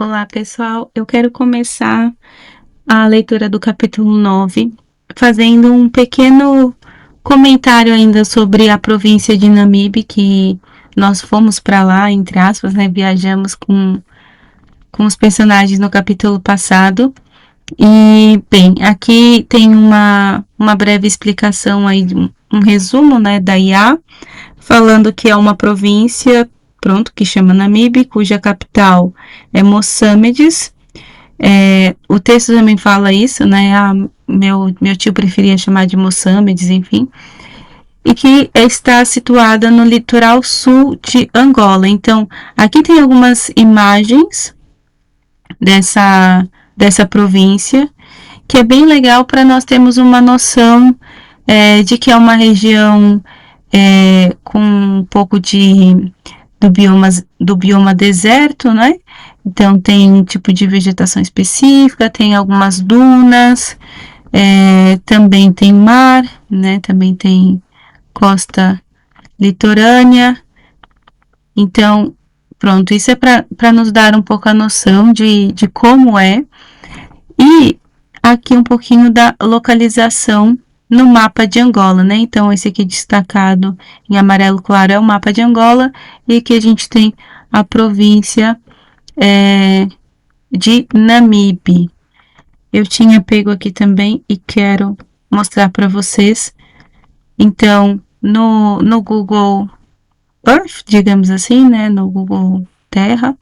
Olá, pessoal. Eu quero começar a leitura do capítulo 9, fazendo um pequeno comentário ainda sobre a província de Namibe, que nós fomos para lá, entre aspas, né? Viajamos com os personagens no capítulo passado. E, bem, aqui tem uma breve explicação aí, um resumo, né, da IA, falando que é uma província, pronto, que chama Namibe, cuja capital é Moçambique. O texto também fala isso, né? Meu tio preferia chamar de Moçambique, enfim. E que está situada no litoral sul de Angola. Então, aqui tem algumas imagens dessa província, que é bem legal para nós termos uma noção de que é uma região com um pouco do bioma deserto, né? Então tem um tipo de vegetação específica, tem algumas dunas, também tem mar, né? Também tem costa litorânea. Então, pronto, isso é para nos dar um pouco a noção de como é. E aqui um pouquinho da localização no mapa de Angola, né? Então, esse aqui destacado em amarelo claro é o mapa de Angola, e aqui a gente tem a província de Namibe. Eu tinha pego aqui também e quero mostrar para vocês. Então, no Google Earth, digamos assim, né? No Google Terra,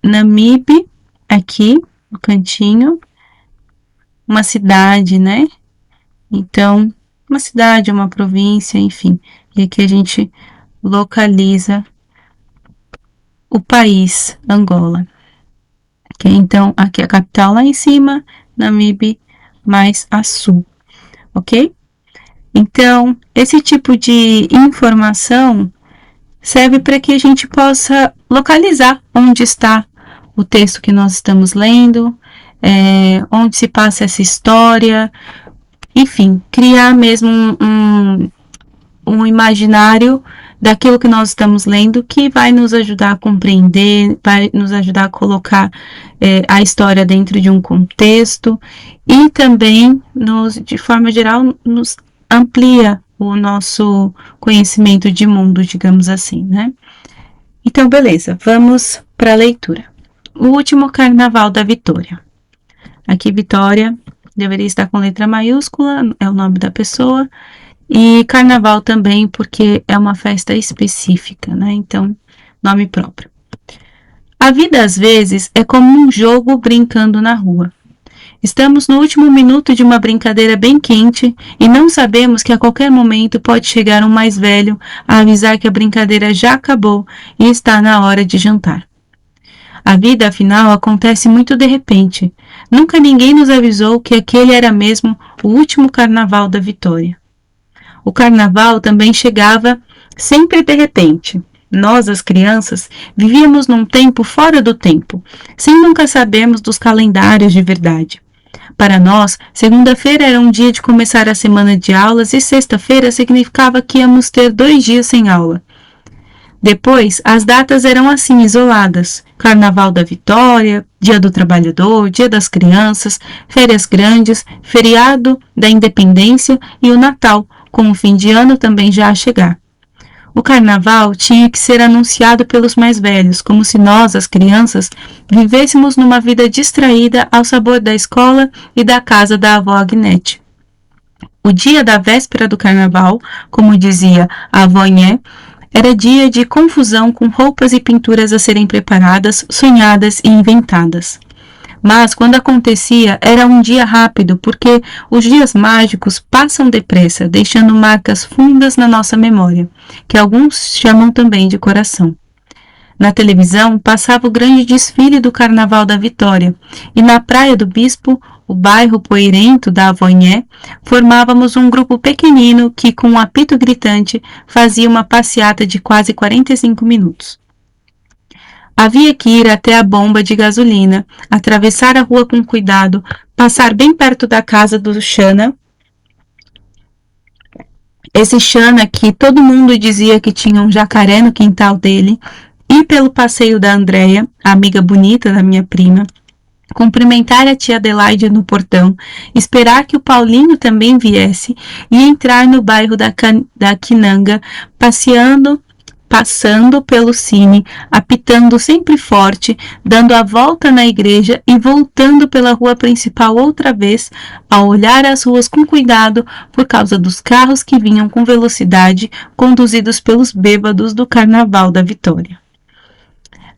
Namibe, aqui no cantinho, uma cidade, né? Então, uma cidade, uma província, enfim. E aqui a gente localiza o país, Angola. Okay? Então, aqui a capital lá em cima, Namibe, mais a sul, ok? Então, esse tipo de informação serve para que a gente possa localizar onde está o texto que nós estamos lendo, onde se passa essa história, enfim, criar mesmo um imaginário daquilo que nós estamos lendo, que vai nos ajudar a compreender, vai nos ajudar a colocar a história dentro de um contexto, e também, de forma geral, nos amplia o nosso conhecimento de mundo, digamos assim, né? Então, beleza, vamos para a leitura. O último carnaval da Vitória. Aqui, Vitória deveria estar com letra maiúscula, é o nome da pessoa. E carnaval também, porque é uma festa específica, né? Então, nome próprio. A vida, às vezes, é como um jogo brincando na rua. Estamos no último minuto de uma brincadeira bem quente e não sabemos que a qualquer momento pode chegar um mais velho a avisar que a brincadeira já acabou e está na hora de jantar. A vida, afinal, acontece muito de repente. Nunca ninguém nos avisou que aquele era mesmo o último carnaval da Vitória. O carnaval também chegava sempre de repente. Nós, as crianças, vivíamos num tempo fora do tempo, sem nunca sabermos dos calendários de verdade. Para nós, segunda-feira era um dia de começar a semana de aulas e sexta-feira significava que íamos ter 2 dias sem aula. Depois, as datas eram assim, isoladas. Carnaval da Vitória, Dia do Trabalhador, Dia das Crianças, férias grandes, feriado da Independência e o Natal, com o fim de ano também já a chegar. O carnaval tinha que ser anunciado pelos mais velhos, como se nós, as crianças, vivêssemos numa vida distraída ao sabor da escola e da casa da avó Agnete. O dia da véspera do carnaval, como dizia a avó Nhé, era dia de confusão, com roupas e pinturas a serem preparadas, sonhadas e inventadas. Mas, quando acontecia, era um dia rápido, porque os dias mágicos passam depressa, deixando marcas fundas na nossa memória, que alguns chamam também de coração. Na televisão, passava o grande desfile do Carnaval da Vitória, e na Praia do Bispo, o bairro poeirento da Avonhé, formávamos um grupo pequenino que, com um apito gritante, fazia uma passeata de quase 45 minutos. Havia que ir até a bomba de gasolina, atravessar a rua com cuidado, passar bem perto da casa do Xana. Esse Xana que todo mundo dizia que tinha um jacaré no quintal dele, ir pelo passeio da Andréia, a amiga bonita da minha prima, cumprimentar a tia Adelaide no portão, esperar que o Paulinho também viesse e entrar no bairro da Quinanga, passando pelo cine, apitando sempre forte, dando a volta na igreja e voltando pela rua principal outra vez, a olhar as ruas com cuidado por causa dos carros que vinham com velocidade, conduzidos pelos bêbados do Carnaval da Vitória.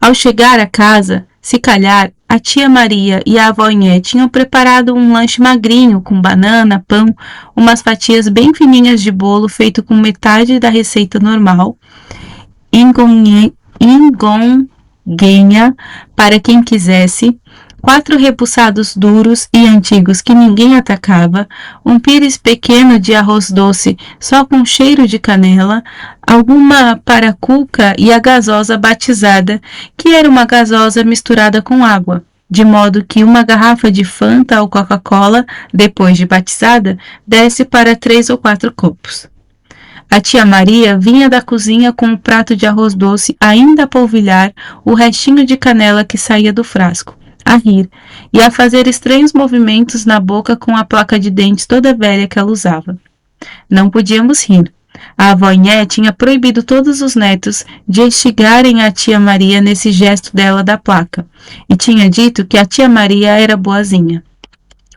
Ao chegar à casa, se calhar, a tia Maria e a avó Inhé tinham preparado um lanche magrinho com banana, pão, umas fatias bem fininhas de bolo feito com metade da receita normal, engonguenha para quem quisesse, 4 rebuçados duros e antigos que ninguém atacava, um pires pequeno de arroz doce só com cheiro de canela, alguma paracuca e a gasosa batizada, que era uma gasosa misturada com água, de modo que uma garrafa de Fanta ou Coca-Cola, depois de batizada, desce para 3 ou 4 copos. A tia Maria vinha da cozinha com um prato de arroz doce ainda a polvilhar o restinho de canela que saía do frasco, a rir e a fazer estranhos movimentos na boca com a placa de dentes toda velha que ela usava. Não podíamos rir. A avó Inhé tinha proibido todos os netos de instigarem a tia Maria nesse gesto dela da placa, e tinha dito que a tia Maria era boazinha.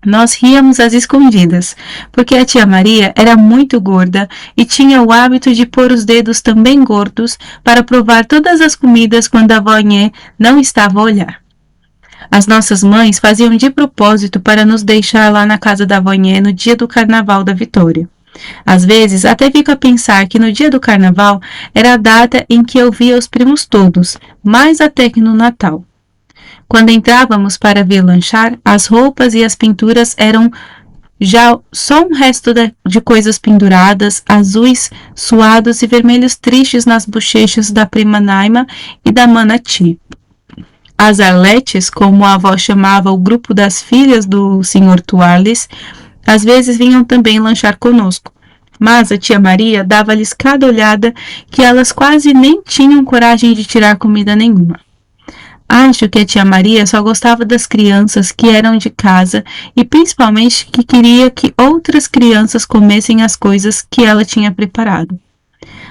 Nós ríamos às escondidas, porque a tia Maria era muito gorda e tinha o hábito de pôr os dedos também gordos para provar todas as comidas quando a avó Inhé não estava a olhar. As nossas mães faziam de propósito para nos deixar lá na casa da avó Inhé no dia do Carnaval da Vitória. Às vezes, até fico a pensar que no dia do Carnaval era a data em que eu via os primos todos, mais até que no Natal. Quando entrávamos para ver lanchar, as roupas e as pinturas eram já só um resto de coisas penduradas, azuis, suados e vermelhos tristes nas bochechas da prima Naima e da mana Ti. As Arletes, como a avó chamava o grupo das filhas do Sr. Tuales, às vezes vinham também lanchar conosco, mas a tia Maria dava-lhes cada olhada que elas quase nem tinham coragem de tirar comida nenhuma. Acho que a tia Maria só gostava das crianças que eram de casa e principalmente que queria que outras crianças comessem as coisas que ela tinha preparado.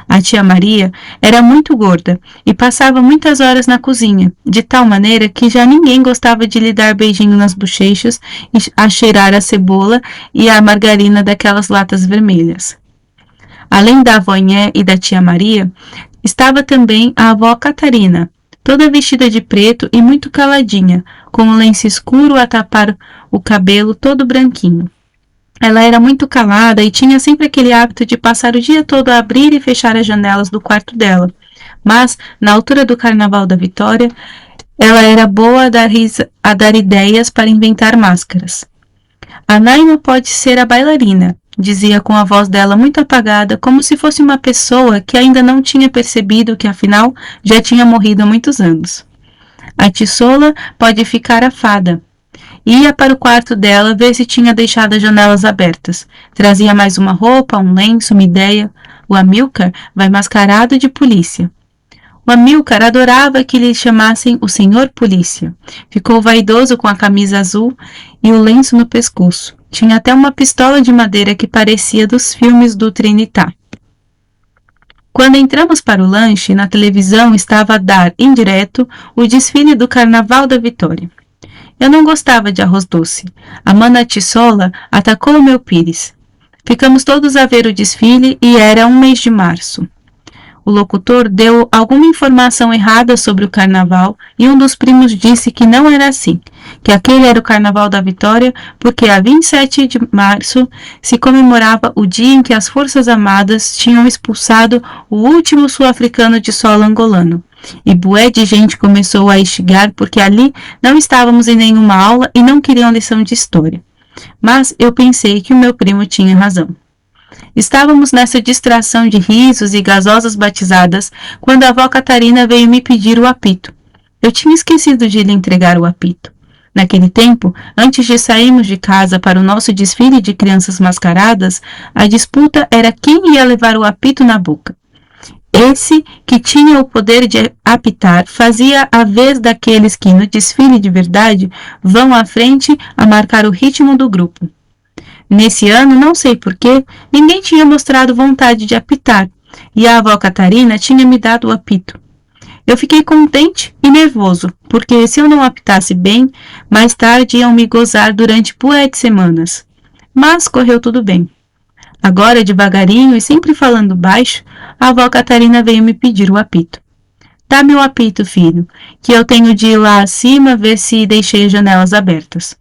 A tia Maria era muito gorda e passava muitas horas na cozinha, de tal maneira que já ninguém gostava de lhe dar beijinho nas bochechas e a cheirar a cebola e a margarina daquelas latas vermelhas. Além da avó Inhé e da tia Maria, estava também a avó Catarina, toda vestida de preto e muito caladinha, com um lenço escuro a tapar o cabelo todo branquinho. Ela era muito calada e tinha sempre aquele hábito de passar o dia todo a abrir e fechar as janelas do quarto dela. Mas, na altura do Carnaval da Vitória, ela era boa a dar ideias para inventar máscaras. A Naima pode ser a bailarina, dizia com a voz dela muito apagada, como se fosse uma pessoa que ainda não tinha percebido que, afinal, já tinha morrido há muitos anos. A Tissola pode ficar a fada. Ia para o quarto dela ver se tinha deixado as janelas abertas. Trazia mais uma roupa, um lenço, uma ideia. O Amilcar vai mascarado de polícia. O Amilcar adorava que lhe chamassem o senhor polícia. Ficou vaidoso com a camisa azul e o lenço no pescoço. Tinha até uma pistola de madeira que parecia dos filmes do Trinitá. Quando entramos para o lanche, na televisão estava a dar, em direto, o desfile do Carnaval da Vitória. Eu não gostava de arroz doce. A mana Tissola atacou o meu pires. Ficamos todos a ver o desfile e era 1 mês de março. O locutor deu alguma informação errada sobre o carnaval e um dos primos disse que não era assim, que aquele era o Carnaval da Vitória porque a 27 de março se comemorava o dia em que as Forças Armadas tinham expulsado o último sul-africano de solo angolano. E bué de gente começou a instigar porque ali não estávamos em nenhuma aula e não queriam lição de história. Mas eu pensei que o meu primo tinha razão. Estávamos nessa distração de risos e gasosas batizadas quando a avó Catarina veio me pedir o apito. Eu tinha esquecido de lhe entregar o apito. Naquele tempo, antes de sairmos de casa para o nosso desfile de crianças mascaradas, a disputa era quem ia levar o apito na boca. Esse, que tinha o poder de apitar, fazia a vez daqueles que, no desfile de verdade, vão à frente a marcar o ritmo do grupo. Nesse ano, não sei porquê, ninguém tinha mostrado vontade de apitar, e a avó Catarina tinha me dado o apito. Eu fiquei contente e nervoso, porque se eu não apitasse bem, mais tarde iam me gozar durante bué de semanas. Mas correu tudo bem. Agora, devagarinho e sempre falando baixo, a avó Catarina veio me pedir o apito. Dá-me o apito, filho, que eu tenho de ir lá acima ver se deixei as janelas abertas.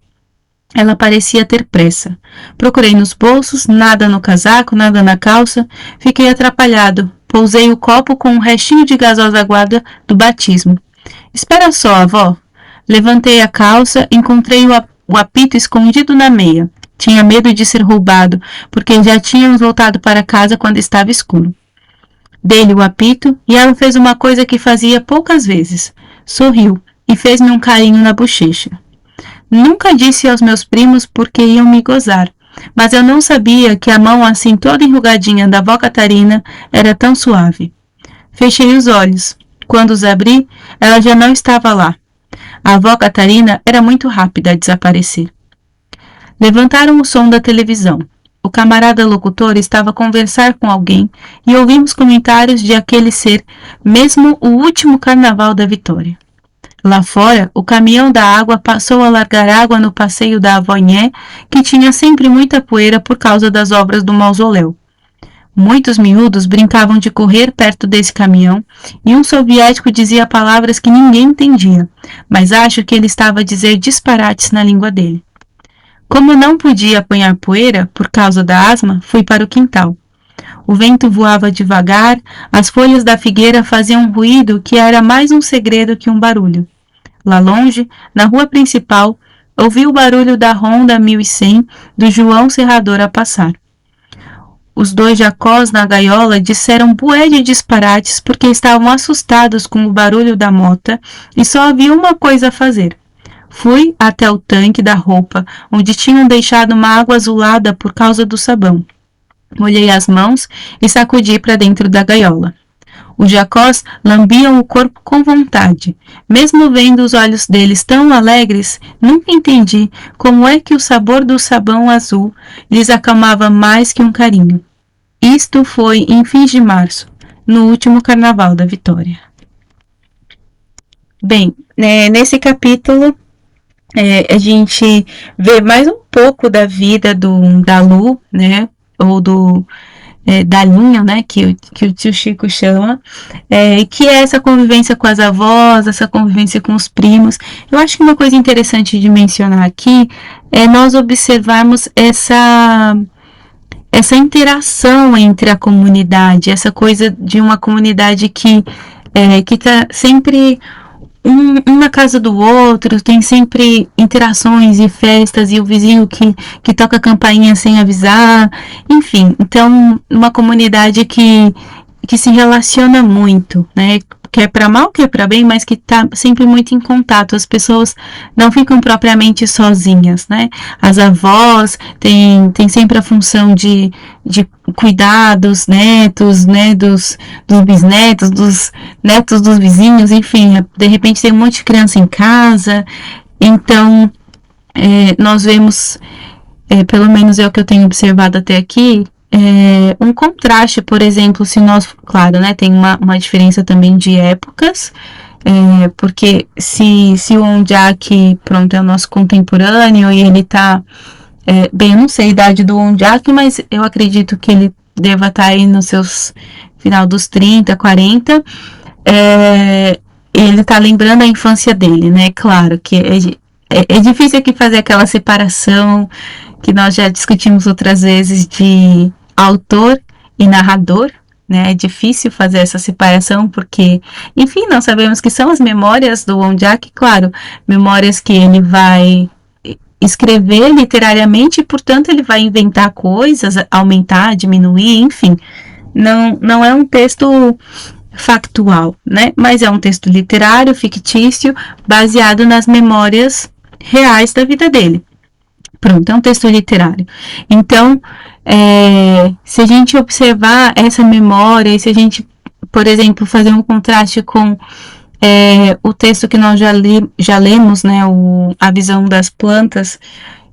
Ela parecia ter pressa. Procurei nos bolsos, nada no casaco, nada na calça. Fiquei atrapalhado. Pousei o copo com um restinho de gasosa aguada do batismo. Espera só, avó. Levantei a calça, encontrei o apito escondido na meia. Tinha medo de ser roubado, porque já tínhamos voltado para casa quando estava escuro. Dei-lhe o apito e ela fez uma coisa que fazia poucas vezes. Sorriu e fez-me um carinho na bochecha. Nunca disse aos meus primos porque iam me gozar, mas eu não sabia que a mão assim toda enrugadinha da avó Catarina era tão suave. Fechei os olhos. Quando os abri, ela já não estava lá. A avó Catarina era muito rápida a desaparecer. Levantaram o som da televisão. O camarada locutor estava a conversar com alguém e ouvimos comentários de aquele ser mesmo o último carnaval da Vitória. Lá fora, o caminhão da água passou a largar água no passeio da Avonhé, que tinha sempre muita poeira por causa das obras do mausoléu. Muitos miúdos brincavam de correr perto desse caminhão e um soviético dizia palavras que ninguém entendia, mas acho que ele estava a dizer disparates na língua dele. Como não podia apanhar poeira por causa da asma, fui para o quintal. O vento voava devagar, as folhas da figueira faziam um ruído que era mais um segredo que um barulho. Lá longe, na rua principal, ouvi o barulho da Honda 1100 do João Serrador a passar. Os dois Jacós na gaiola disseram bué de disparates porque estavam assustados com o barulho da mota e só havia uma coisa a fazer. Fui até o tanque da roupa, onde tinham deixado uma água azulada por causa do sabão. Molhei as mãos e sacudi para dentro da gaiola. Os Jacós lambiam o corpo com vontade. Mesmo vendo os olhos deles tão alegres, nunca entendi como é que o sabor do sabão azul lhes acalmava mais que um carinho. Isto foi em fins de março, no último carnaval da Vitória. Bem, nesse capítulo a gente vê mais um pouco da vida da Lu, né? Ou da linha, né, que o tio Chico chama, que é essa convivência com as avós, essa convivência com os primos. Eu acho que uma coisa interessante de mencionar aqui é nós observarmos essa interação entre a comunidade, essa coisa de uma comunidade que está sempre um na casa do outro, tem sempre interações e festas, e o vizinho que toca a campainha sem avisar, enfim, então uma comunidade que se relaciona muito, né? Quer para mal, quer para bem, mas que está sempre muito em contato. As pessoas não ficam propriamente sozinhas, né? As avós têm sempre a função de cuidar dos netos, né? Dos bisnetos, dos netos dos vizinhos, enfim. De repente tem um monte de criança em casa. Então, nós vemos, pelo menos é o que eu tenho observado até aqui, um contraste, por exemplo, se nós, claro, né, tem uma diferença também de épocas, porque se o Ondiak, pronto, é o nosso contemporâneo e ele tá, bem, eu não sei a idade do Ondiak, mas eu acredito que ele deva estar aí nos seus final dos 30, 40, ele tá lembrando a infância dele, né, claro que é difícil aqui fazer aquela separação que nós já discutimos outras vezes de autor e narrador, né? É difícil fazer essa separação porque, enfim, nós sabemos que são as memórias do Ondiak, claro, memórias que ele vai escrever literariamente e, portanto, ele vai inventar coisas, aumentar, diminuir, enfim. Não é um texto factual, né? Mas é um texto literário, fictício, baseado nas memórias reais da vida dele. Pronto, é um texto literário. Então, se a gente observar essa memória, e se a gente por exemplo, fazer um contraste com o texto que nós já lemos, né, A Visão das Plantas,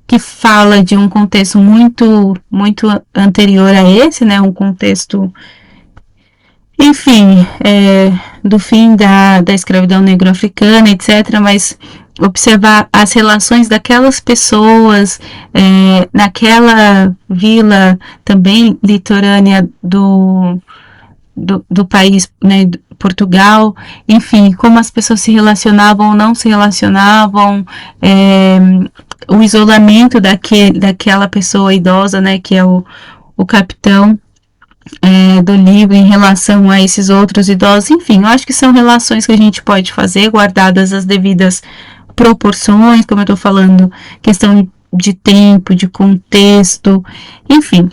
que fala de um contexto muito anterior a esse, né, um contexto, enfim, do fim da escravidão negro-africana, etc., mas observar as relações daquelas pessoas naquela vila também litorânea do país, né, Portugal, enfim, como as pessoas se relacionavam ou não se relacionavam, o isolamento daquela pessoa idosa, né, que é o capitão do livro em relação a esses outros idosos, enfim, eu acho que são relações que a gente pode fazer, guardadas as devidas proporções, como eu tô falando, questão de tempo, de contexto, enfim.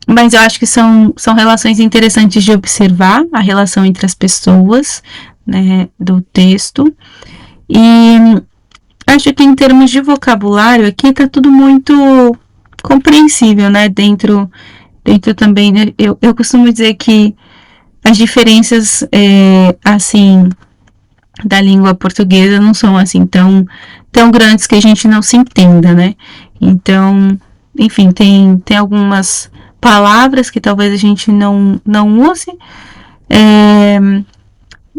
Mas eu acho que são relações interessantes de observar, a relação entre as pessoas, né, do texto. E acho que em termos de vocabulário aqui tá tudo muito compreensível, né, dentro também, né, eu costumo dizer que as diferenças, assim, da língua portuguesa não são assim tão grandes que a gente não se entenda, né? Então, enfim, tem algumas palavras que talvez a gente não use,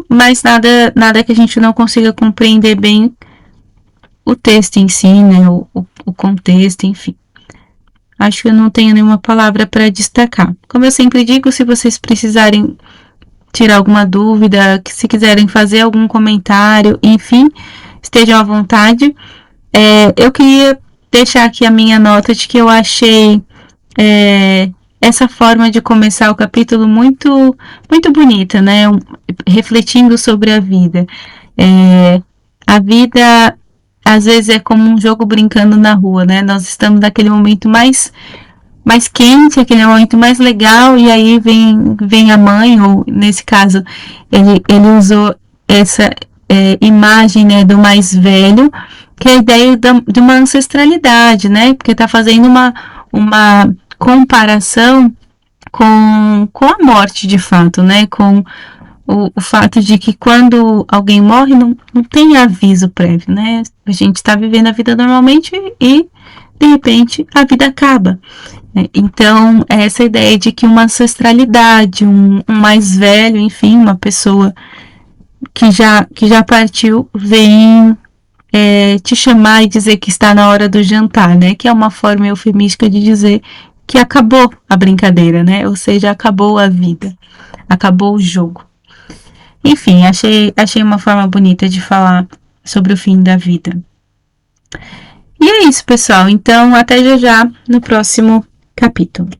mas nada que a gente não consiga compreender bem o texto em si, né? O contexto, enfim. Acho que eu não tenho nenhuma palavra para destacar. Como eu sempre digo, se vocês precisarem tirar alguma dúvida, se quiserem fazer algum comentário, enfim, estejam à vontade. Eu queria deixar aqui a minha nota de que eu achei essa forma de começar o capítulo muito bonita, né? Refletindo sobre a vida. A vida às vezes é como um jogo brincando na rua, né? Nós estamos naquele momento mais quente, aquele momento mais legal, e aí vem a mãe, ou nesse caso, ele usou essa imagem, né, do mais velho, que é a ideia de uma ancestralidade, né? Porque está fazendo uma comparação com a morte, de fato, né? Com o fato de que quando alguém morre, não tem aviso prévio, né? A gente está vivendo a vida normalmente e, de repente, a vida acaba. Então, essa ideia de que uma ancestralidade, um mais velho, enfim, uma pessoa que já partiu, vem te chamar e dizer que está na hora do jantar, né? Que é uma forma eufemística de dizer que acabou a brincadeira, né? Ou seja, acabou a vida, acabou o jogo. Enfim, achei uma forma bonita de falar sobre o fim da vida. E é isso, pessoal. Então, até já no próximo capítulo.